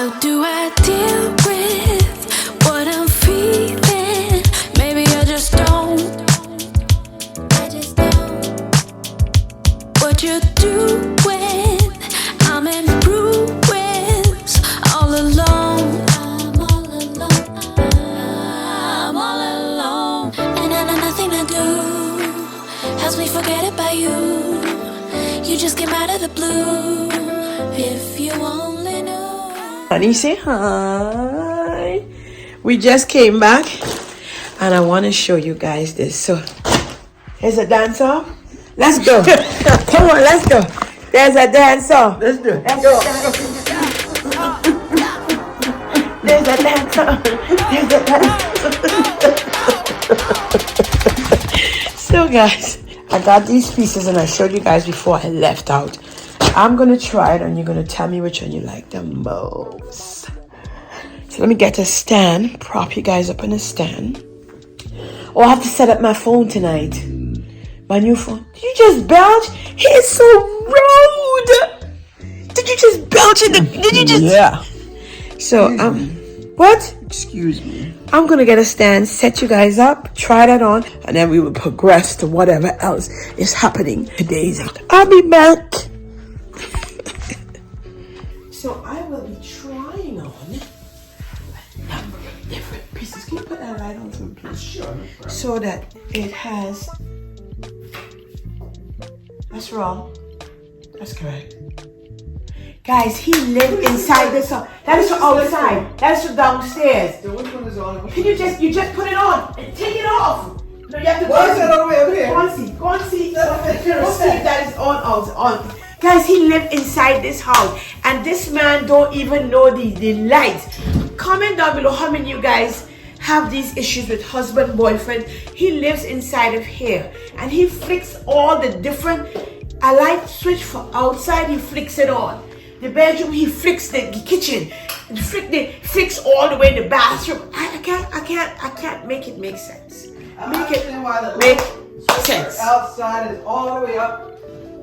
How do I deal with what I'm feeling? Maybe I just don't. What you do when I'm in ruins, all alone. I'm all alone. I'm all alone. And I know nothing to do helps me forget about you. You just came out of the blue. If you only knew. Honey, say hi. We just came back and I want to show you guys this. So here's a dance off. Let's go. Come on, let's go. There's a dance off. Let's do it. Let's go. There's a dance off. There's a dance. So guys, I got these pieces and I showed you guys before I left out. I'm gonna try it and you're gonna tell me which one you like the most. So let me get a stand, prop you guys up in a stand. Oh, I have to set up my phone tonight. My new phone. Did you just belch? He is so rude. Did you just belch in the? Did you just? Yeah. So what? Excuse me. I'm gonna get a stand, set you guys up, try that on, and then we will progress to whatever else is happening today. I'll be back. So I will be trying on a number of different pieces. Can you put that light on for me, please? Sure. So that it has. That's wrong. That's correct. Guys, he lived inside this house. That is for outside. That is for downstairs. So which one is on? Can you just put it on and take it off? No, you have to. Why is that all the way over here? Go and see. Go and see. Go see if that is on. Guys, he lived inside this house, and this man don't even know the lights. Comment down below how many of you guys have these issues with husband, boyfriend. He lives inside of here, and he flicks all the different. A light switch for outside, he flicks it on. The bedroom, he flicks the kitchen. Flicks all the way in the bathroom. I can't make it make sense. Make sense. Outside is all the way up.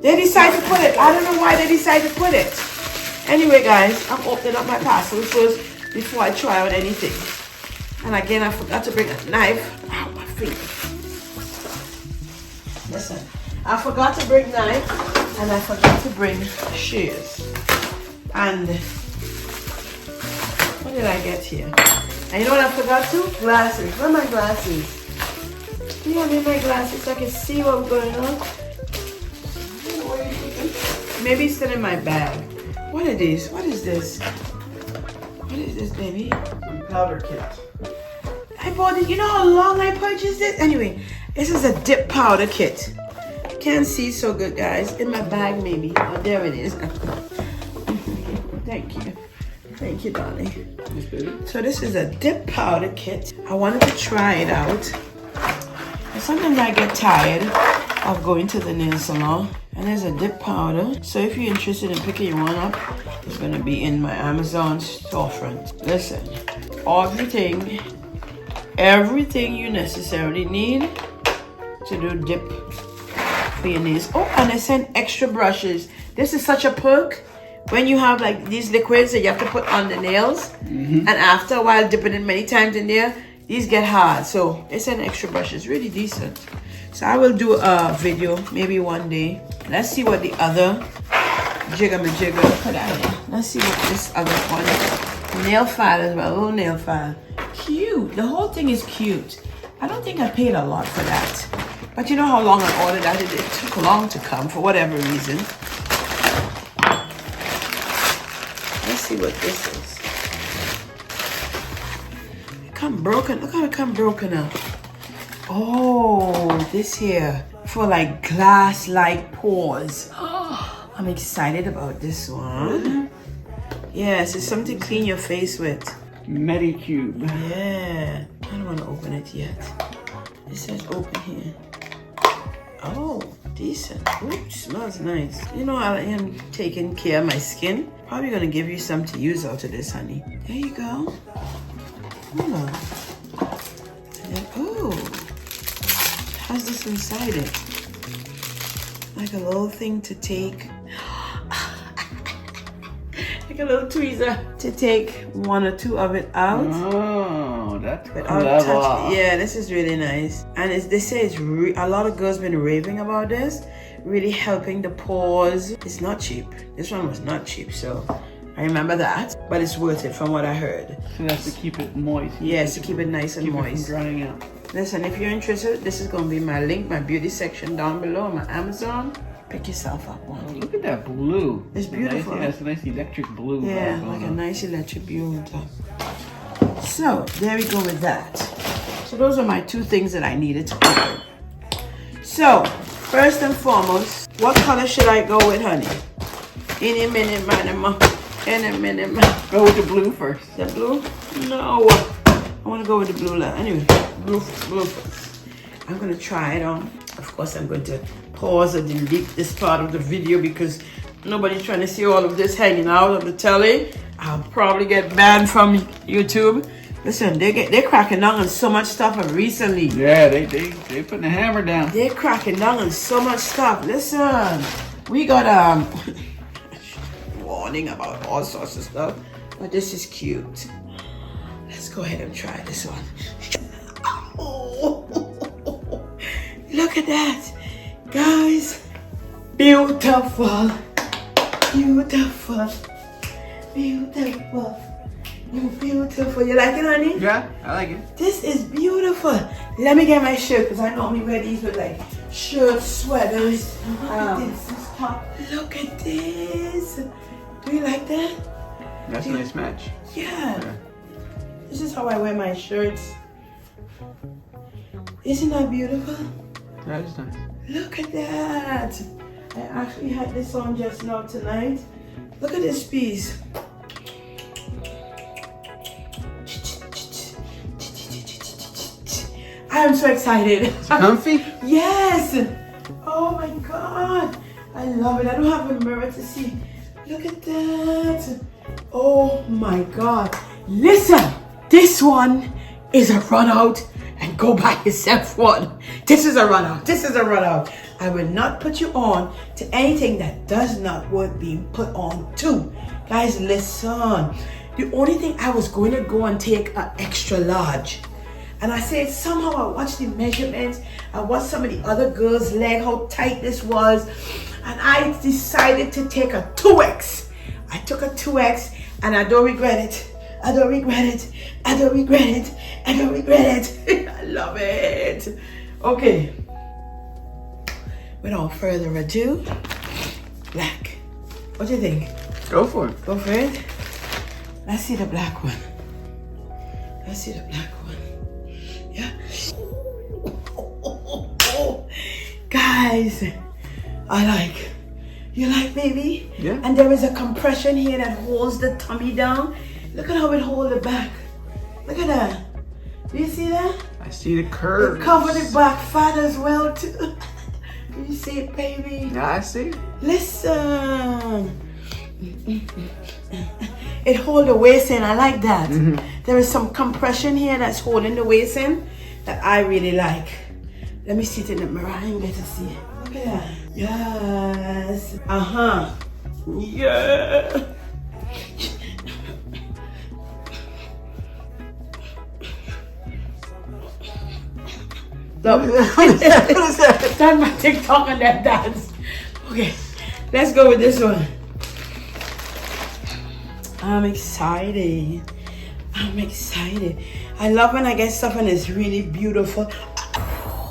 They decide to put it. I don't know why they decide to put it. Anyway, guys, I'm opening up my parcel first before I try on anything. And again, I forgot to bring a knife. Ow, my feet. Listen, I forgot to bring knife and I forgot to bring shears. And what did I get here? And you know what I forgot to? Glasses. Where are my glasses? Do you need my glasses so I can see what's going on? Maybe it's still in my bag. What are these? What is this? What is this, baby? Powder kit. I bought it. You know how long I purchased it? Anyway, this is a dip powder kit. I can't see so good, guys. In my bag, maybe. Oh, there it is. Thank you. Thank you, darling. So this is a dip powder kit. I wanted to try it out. Sometimes I get tired of going to the nail salon. And there's a dip powder. So if you're interested in picking one up, it's going to be in my Amazon storefront. Listen, everything you necessarily need to do dip for your nails. Oh, and I sent extra brushes. This is such a perk when you have like these liquids that you have to put on the nails. And after a while, dipping it many times in there, these get hard. So they sent extra brushes, really decent. So I will do a video maybe one day. Let's see what the other jigger-majigger. Put that in. Let's see what this other one. Nail file as well. Little nail file. Cute. The whole thing is cute. I don't think I paid a lot for that. But you know how long I ordered that? It took long to come for whatever reason. Let's see what this is. It come broken. Look how it come broken up. Oh, this here for like glass-like pores. Oh, I'm excited about this one. Yes, it's something to clean your face with. Medicube. Yeah, I don't want to open it yet. It says open here. Oh, decent. Ooh, smells nice. You know, I am taking care of my skin. Probably gonna give you some to use out of this, honey. There you go. Hold on. And then, ooh. How's this inside it? Like a little thing to take. take a little tweezer to take one or two of it out. Oh, that's Without clever. touching. Yeah, this is really nice. And they say it's a lot of girls been raving about this. Really helping the pores. It's not cheap. This one was not cheap, so I remember that. But it's worth it from what I heard. So that's to keep it moist. Yes, to keep it nice and Keep it moist. from drying out. Listen, if you're interested, this is going to be my link, my beauty section down below on my Amazon. Pick yourself up Oh, one. look at that blue. It's beautiful. Nice, yeah, it's a nice electric blue. Yeah, vibe like going a on. nice electric blue on top. So, there we go with that. So, those are my two things that I needed to open. So, first and foremost, what color should I go with, honey? In a minute, man. In a minute, man. Go with the blue first. The blue? No. I want to go with the blue light. Anyway, blue first. I'm going to try it on. Of course, I'm going to pause or delete this part of the video because nobody's trying to see all of this hanging out of the telly. I'll probably get banned from YouTube. Listen, they're cracking down on so much stuff recently. Yeah, they putting the hammer down. They're cracking down on so much stuff. Listen, we got warning about all sorts of stuff, but this is cute. Let's go ahead and try this one. Oh, look at that, guys! Beautiful, beautiful, beautiful. You're beautiful. You like it, honey? Yeah, I like it. This is beautiful. Let me get my shirt because I normally wear these with like shirts, sweaters. Look at this. Do you like that? That's a nice match. Yeah. This is how I wear my shirts. Isn't that beautiful? That is nice. Look at that. I actually had this on just now tonight. Look at this piece. I am so excited. Comfy? Yes. Oh my God. I love it. I don't have a mirror to see. Look at that. Oh my God. Listen, this one is a run out and go buy yourself one. This is a run out. This is a run out. I will not put you on to anything that does not worth being put on to. Guys, listen. The only thing I was going to go and take an extra large. And I said, somehow I watched the measurements. I watched some of the other girls' leg, how tight this was. And I decided to take a 2X. I took a 2X and I don't regret it. I don't regret it. I don't regret it. I don't regret it. I love it. Okay. Without further ado, black. What do you think? Go for it. Go for it. Let's see the black one. Let's see the black one. Yeah. Guys, I like. You like, baby? Yeah. And there is a compression here that holds the tummy down. Look at how it holds the back. Look at that. Do you see that? I see the curves. It covered the back fat as well too. Do you see it, baby? Yeah, I see. Listen. It holds the waist in. I like that. There is some compression here that's holding the waist in that I really like. Let me see it in the mirror. I didn't get to see it. Look at that. Yes. Yeah. Start my TikTok on that dance. Okay, let's go with this one. I'm excited. I'm excited. I love when I get stuff and it's really beautiful.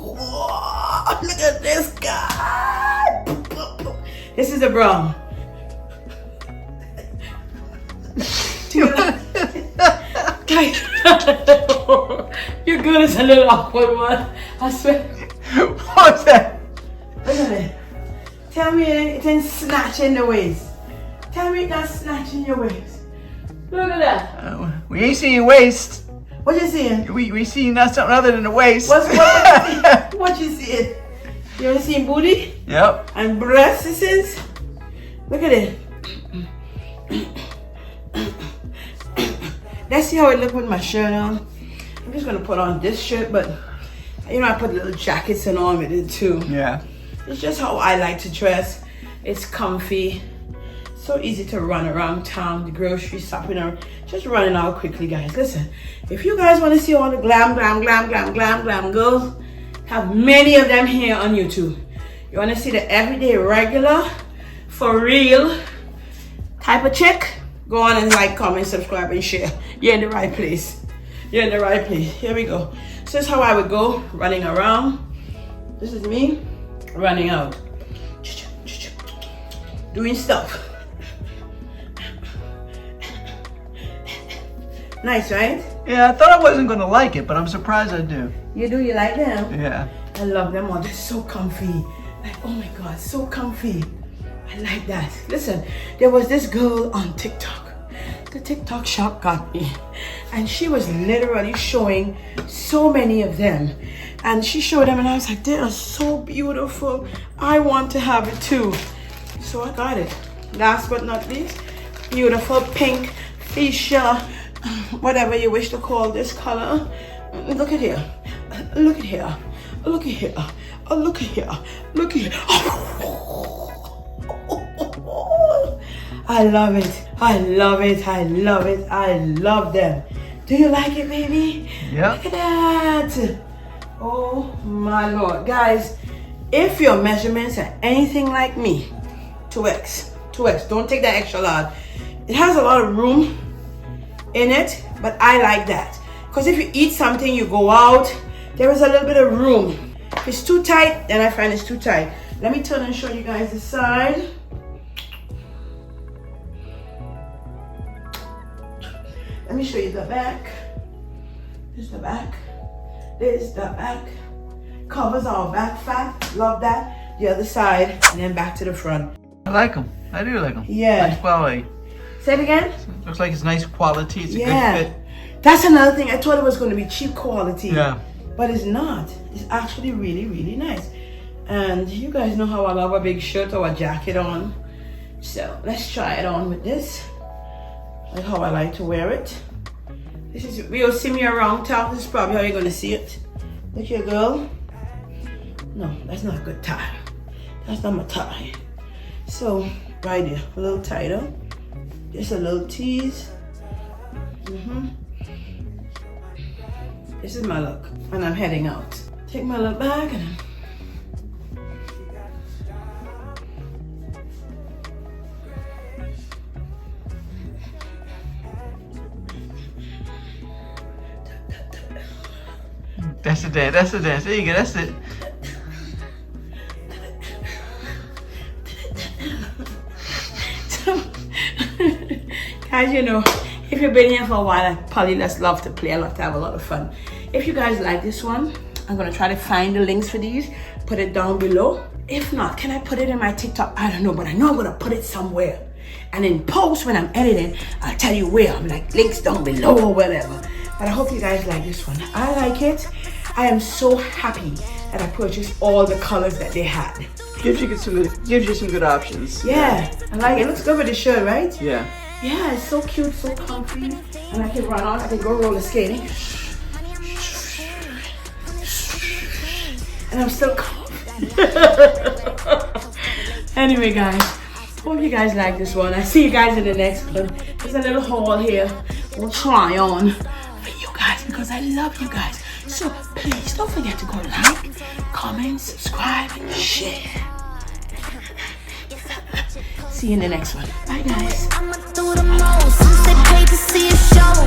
Whoa, look at this guy. This is a brown. Guys, you're good as a little awkward one. I swear. What's that? Look at it. Tell me it ain't snatching the waist. Tell me it's not snatching your waist. Look at that. We ain't seeing waist. What you seeing? We see not something other than the waist. What you seeing? You ever seen booty? Yep. And breasts, it says? Look at it. Let's see how it look with my shirt on. I'm just gonna put on this shirt, but you know I put little jackets and on with it too. Yeah. It's just how I like to dress. It's comfy. So easy to run around town, the grocery shopping, or just running out quickly, guys. Listen, if you guys want to see all the glam girls, have many of them here on YouTube. You want to see the everyday, regular, for real type of chick? Go on and like, comment, subscribe, and share. You're in the right place. You're in the right place. Here we go. So this is how I would go, running around. This is me running out, doing stuff. Nice, right? Yeah, I thought I wasn't gonna like it, but I'm surprised I do. You do? You like them? Yeah. I love them all. They're so comfy. Like, oh my God, so comfy. I like that. Listen, there was this girl on TikTok. The TikTok shop got me. And she was literally showing so many of them. And she showed them and I was like, they are so beautiful. I want to have it too. So I got it. Last but not least, beautiful pink fuchsia, whatever you wish to call this color. Look at here. Look at here. Look at here. Oh, look at here. Look at here. I love it. I love it. I love it. I love them. Do you like it, baby? Yeah. Look at that. Oh my Lord. Guys, if your measurements are anything like me, 2X. 2X. Don't take that extra large. It has a lot of room in it, but I like that. Because if you eat something, you go out, there is a little bit of room. If it's too tight, then I find it's too tight. Let me turn and show you guys the side. Let me show you the back. This is the back. This is the back. Covers our back fat. Love that. The other side, and then back to the front. I like them. I do like them. Yeah. Nice quality. Say it again. Looks like it's nice quality. It's a Yeah. good fit. That's another thing. I thought it was going to be cheap quality. Yeah. But it's not. It's actually really, really nice. And you guys know how I love a big shirt or a jacket on. So let's try it on with this. Like how I like to wear it. This is, you'll see me around town. This is probably how you're going to see it. Look here, girl. No, that's not a good tie. That's not my tie. So, right there, a little tighter. Just a little tease. This is my look, and I'm heading out. Take my look back and That's the dance. That's the dance. There you go. That's it. Guys, you know, if you've been here for a while, I probably just love to play. I love to have a lot of fun. If you guys like this one, I'm gonna try to find the links for these, put it down below. If not, can I put it in my TikTok? I don't know, but I know I'm gonna put it somewhere. And in post, when I'm editing, I'll tell you where. I'm like, links down below or whatever. But I hope you guys like this one. I like it. I am so happy that I purchased all the colors that they had. Gives you some good options. Yeah, I like it. It looks good with the shirt, right? Yeah. Yeah, it's so cute, so comfy. And I can run on, I can go roller skating. And I'm still comfy. Anyway, guys, hope you guys like this one. I'll see you guys in the next one. There's a little haul here. We'll try on for you guys because I love you guys. So please don't forget to go like, comment, subscribe, and share. See you in the next one. Bye, guys. I'ma do the most since they paid to see a show.